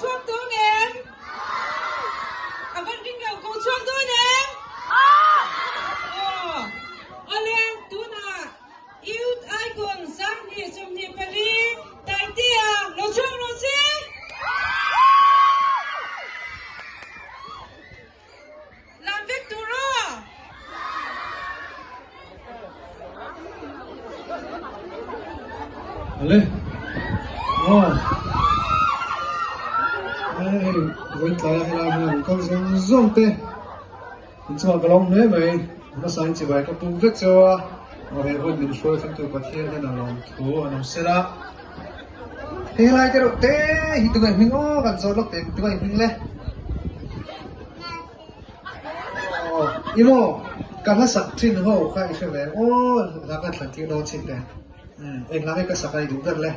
chuông tôi nè à vẫn kinh cầu cầu chuông tôi nè anh em tú na yêu ai còn sáng thì trong thì phải đi đại tia lo chuông lo xí làm việc tu rồi Allez. Oh. Hey, với tay hay là con rong tê. Mình sẽ vào lòng đấy mày. Nó sáng chỉ bài cái bung vết cho. Rồi hồi mình phơi thêm từ bát thiên nên là lòng thú nó sẽ ra. Hey lại cái đầu tê, thì tụi mình ngó gần rồi lúc tê tụi mình lên. Imo, cái nó sạch trên hồ khai cái về. Ra cái thằng kia nó trên đây. Em làm cái sạc này đúng thật lên.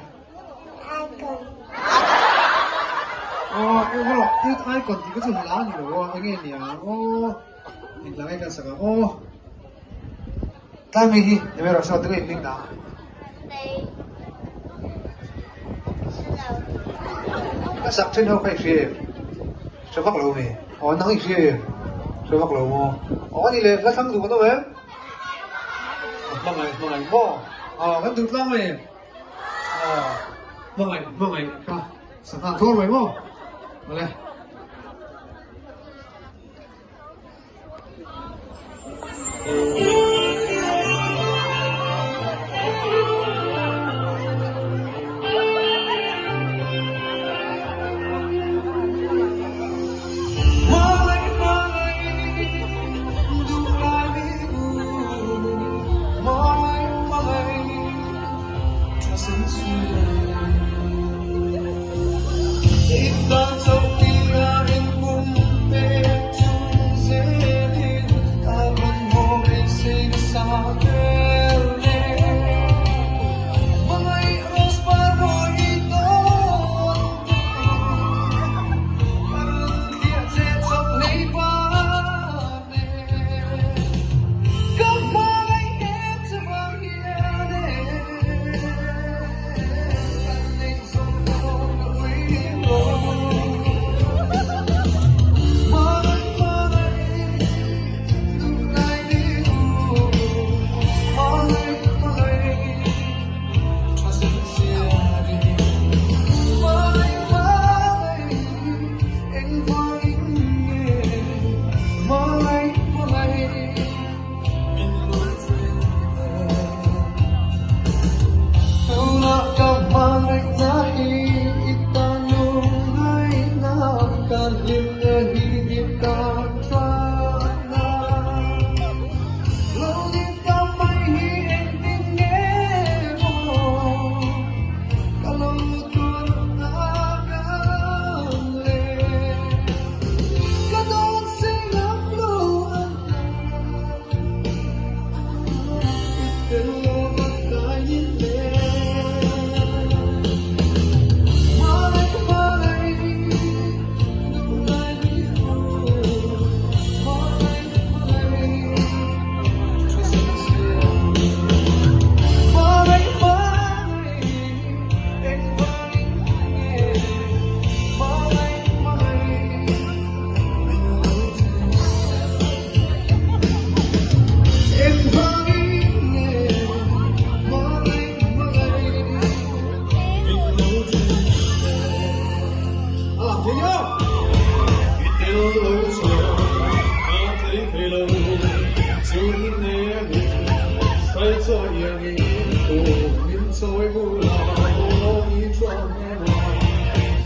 Em nói ít ai còn thì cái gì lá gì nữa, anh nghe nhỉ? Em làm cái sạc này. Ta mới đi, em nói sao tụi em nào? Cái sạc trên hồ khai phía, sao phát lâu này? Nó khai phía, sao phát lâu mà? Đi lên, cái thằng đủ đâu em? Mày, mo. Vẫn được lắm này. Vâng ạ, sẵn sàng thôi phải không? Vào đây.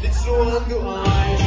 It's one to eyes,